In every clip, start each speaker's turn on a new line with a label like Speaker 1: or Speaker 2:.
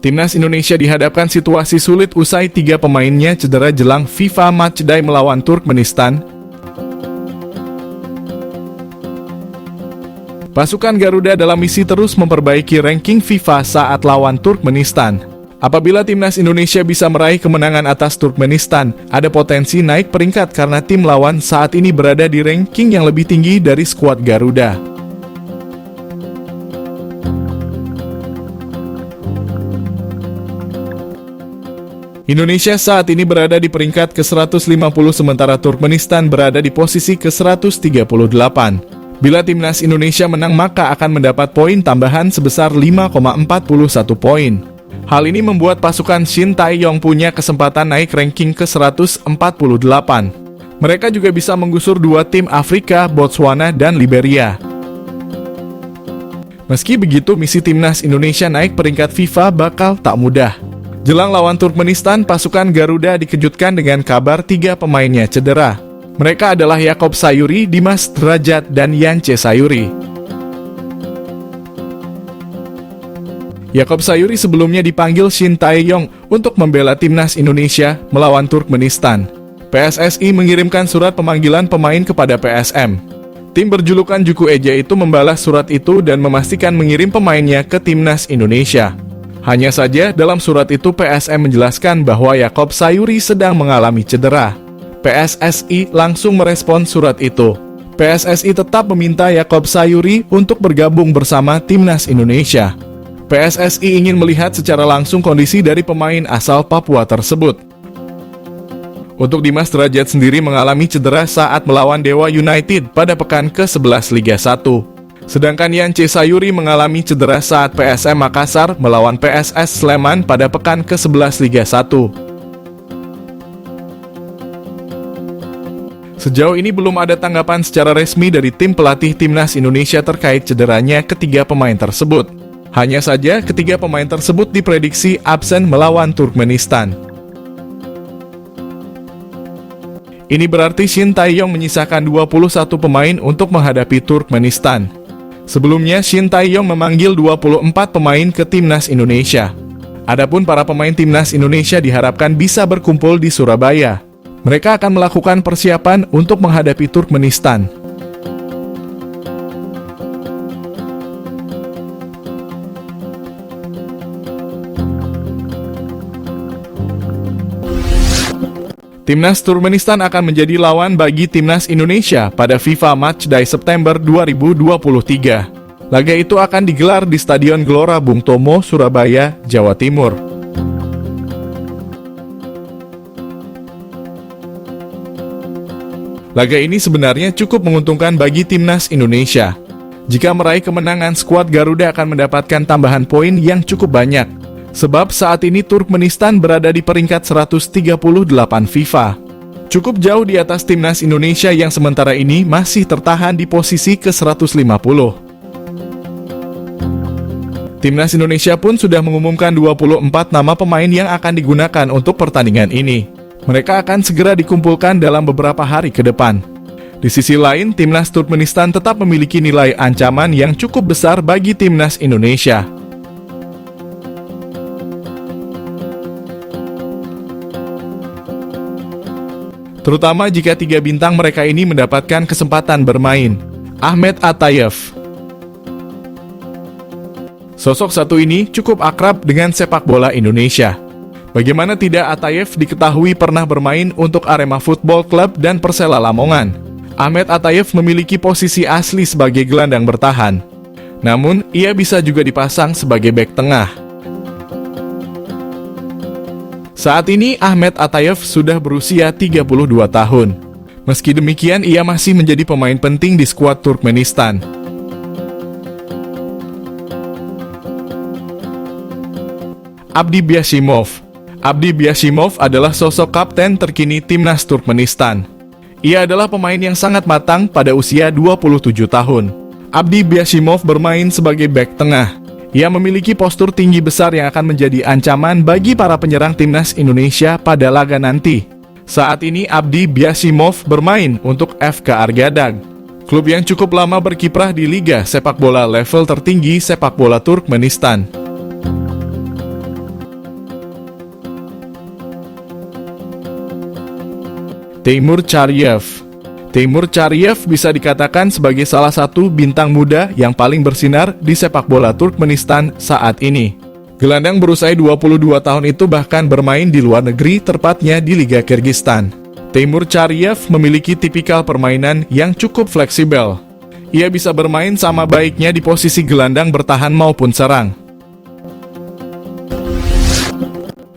Speaker 1: Timnas Indonesia dihadapkan situasi sulit usai 3 pemainnya cedera jelang FIFA Matchday melawan Turkmenistan. Pasukan Garuda dalam misi terus memperbaiki ranking FIFA saat lawan Turkmenistan. Apabila Timnas Indonesia bisa meraih kemenangan atas Turkmenistan, ada potensi naik peringkat karena tim lawan saat ini berada di ranking yang lebih tinggi dari skuad Garuda. Indonesia saat ini berada di peringkat ke-150 sementara Turkmenistan berada di posisi ke-138. Bila Timnas Indonesia menang maka akan mendapat poin tambahan sebesar 5,41 poin. Hal ini membuat pasukan Shin Tae-yong punya kesempatan naik ranking ke-148. Mereka juga bisa menggusur 2 tim Afrika, Botswana, dan Liberia. Meski begitu, misi Timnas Indonesia naik peringkat FIFA bakal tak mudah. Jelang lawan Turkmenistan, pasukan Garuda dikejutkan dengan kabar 3 pemainnya cedera. Mereka adalah Yaakob Sayuri, Dimas Derajat, dan Yance Sayuri. Yaakob Sayuri sebelumnya dipanggil Shin Tae-yong untuk membela Timnas Indonesia melawan Turkmenistan. PSSI mengirimkan surat pemanggilan pemain kepada PSM. Tim berjulukan Juku Eja itu membalas surat itu dan memastikan mengirim pemainnya ke Timnas Indonesia. Hanya saja, dalam surat itu PSM menjelaskan bahwa Yaakob Sayuri sedang mengalami cedera. PSSI langsung merespon surat itu. PSSI tetap meminta Yaakob Sayuri untuk bergabung bersama Timnas Indonesia. PSSI ingin melihat secara langsung kondisi dari pemain asal Papua tersebut. Untuk Dimas Derajat sendiri mengalami cedera saat melawan Dewa United pada pekan ke-11 Liga 1. Sedangkan Yance Sayuri mengalami cedera saat PSM Makassar melawan PSS Sleman pada pekan ke-11 Liga 1. Sejauh ini belum ada tanggapan secara resmi dari tim pelatih Timnas Indonesia terkait cederanya ketiga pemain tersebut. Hanya saja ketiga pemain tersebut diprediksi absen melawan Turkmenistan. Ini berarti Shin Tae-yong menyisakan 21 pemain untuk menghadapi Turkmenistan. Sebelumnya, Shin Tae-yong memanggil 24 pemain ke Timnas Indonesia. Adapun para pemain Timnas Indonesia diharapkan bisa berkumpul di Surabaya. Mereka akan melakukan persiapan untuk menghadapi Turkmenistan. Timnas Turkmenistan akan menjadi lawan bagi Timnas Indonesia pada FIFA Matchday September 2023. Laga itu akan digelar di Stadion Gelora Bung Tomo, Surabaya, Jawa Timur. Laga ini sebenarnya cukup menguntungkan bagi Timnas Indonesia. Jika meraih kemenangan, skuad Garuda akan mendapatkan tambahan poin yang cukup banyak. Sebab saat ini Turkmenistan berada di peringkat 138 FIFA. Cukup jauh di atas Timnas Indonesia yang sementara ini masih tertahan di posisi ke-150. Timnas Indonesia pun sudah mengumumkan 24 nama pemain yang akan digunakan untuk pertandingan ini. Mereka akan segera dikumpulkan dalam beberapa hari ke depan. Di sisi lain, Timnas Turkmenistan tetap memiliki nilai ancaman yang cukup besar bagi Timnas Indonesia. Terutama jika 3 bintang mereka ini mendapatkan kesempatan bermain. Ahmet Atayev. Sosok satu ini cukup akrab dengan sepak bola Indonesia. Bagaimana tidak, Atayev diketahui pernah bermain untuk Arema Football Club dan Persela Lamongan. Ahmet Atayev memiliki posisi asli sebagai gelandang bertahan. Namun, ia bisa juga dipasang sebagai bek tengah. Saat ini Ahmet Atayev sudah berusia 32 tahun. Meski demikian, ia masih menjadi pemain penting di skuad Turkmenistan. Abdi Biashimov. Abdi Biashimov adalah sosok kapten terkini Timnas Turkmenistan. Ia adalah pemain yang sangat matang pada usia 27 tahun. Abdi Biashimov bermain sebagai bek tengah. Ia memiliki postur tinggi besar yang akan menjadi ancaman bagi para penyerang Timnas Indonesia pada laga nanti. Saat ini Abdi Biashimov bermain untuk FK Argadag, klub yang cukup lama berkiprah di liga sepak bola level tertinggi sepak bola Turkmenistan. Teimur Chariev. Teimur Chariev bisa dikatakan sebagai salah satu bintang muda yang paling bersinar di sepak bola Turkmenistan saat ini. Gelandang berusia 22 tahun itu bahkan bermain di luar negeri, tepatnya di Liga Kyrgyzstan. Teimur Chariev memiliki tipikal permainan yang cukup fleksibel. Ia bisa bermain sama baiknya di posisi gelandang bertahan maupun serang.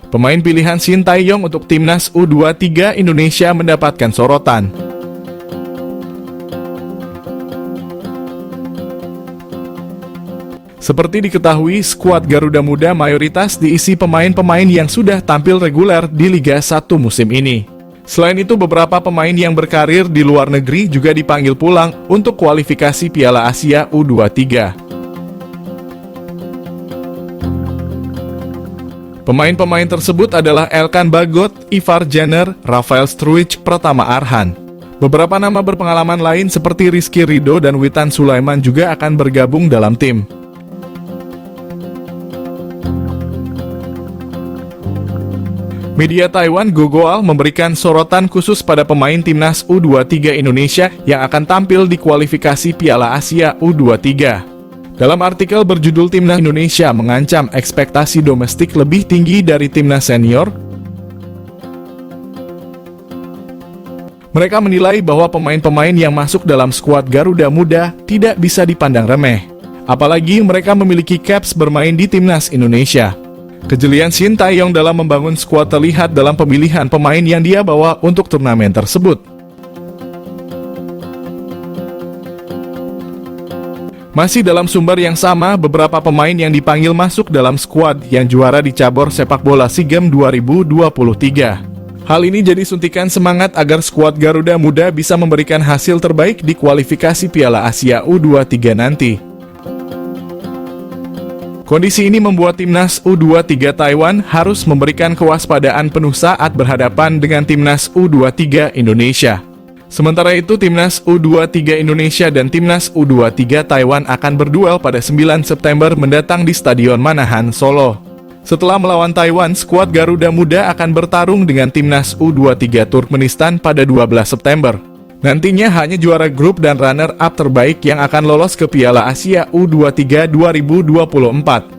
Speaker 1: Pemain pilihan Shin Tae-yong untuk timnas U23 Indonesia mendapatkan sorotan. Seperti diketahui, skuad Garuda Muda mayoritas diisi pemain-pemain yang sudah tampil reguler di Liga 1 musim ini. Selain itu, beberapa pemain yang berkarir di luar negeri juga dipanggil pulang untuk kualifikasi Piala Asia U23. Pemain-pemain tersebut adalah Elkan Bagot, Ivar Jenner, Rafael Struijk, Pratama Arhan. Beberapa nama berpengalaman lain seperti Rizky Ridho dan Witan Sulaiman juga akan bergabung dalam tim. Media Taiwan Gogoal memberikan sorotan khusus pada pemain timnas U23 Indonesia yang akan tampil di kualifikasi Piala Asia U23. Dalam artikel berjudul Timnas Indonesia mengancam ekspektasi domestik lebih tinggi dari timnas senior, mereka menilai bahwa pemain-pemain yang masuk dalam skuad Garuda Muda tidak bisa dipandang remeh. Apalagi mereka memiliki caps bermain di timnas Indonesia. Kejelian Shin Tae-yong dalam membangun skuad terlihat dalam pemilihan pemain yang dia bawa untuk turnamen tersebut. Masih dalam sumber yang sama, beberapa pemain yang dipanggil masuk dalam skuad yang juara di cabur sepak bola SEA Games 2023. Hal ini jadi suntikan semangat agar skuad Garuda Muda bisa memberikan hasil terbaik di kualifikasi Piala Asia U23 nanti. Kondisi ini membuat timnas U23 Taiwan harus memberikan kewaspadaan penuh saat berhadapan dengan timnas U23 Indonesia. Sementara itu, timnas U23 Indonesia dan timnas U23 Taiwan akan berduel pada 9 September mendatang di Stadion Manahan, Solo. Setelah melawan Taiwan, skuad Garuda Muda akan bertarung dengan timnas U23 Turkmenistan pada 12 September. Nantinya hanya juara grup dan runner-up terbaik yang akan lolos ke Piala Asia U23 2024.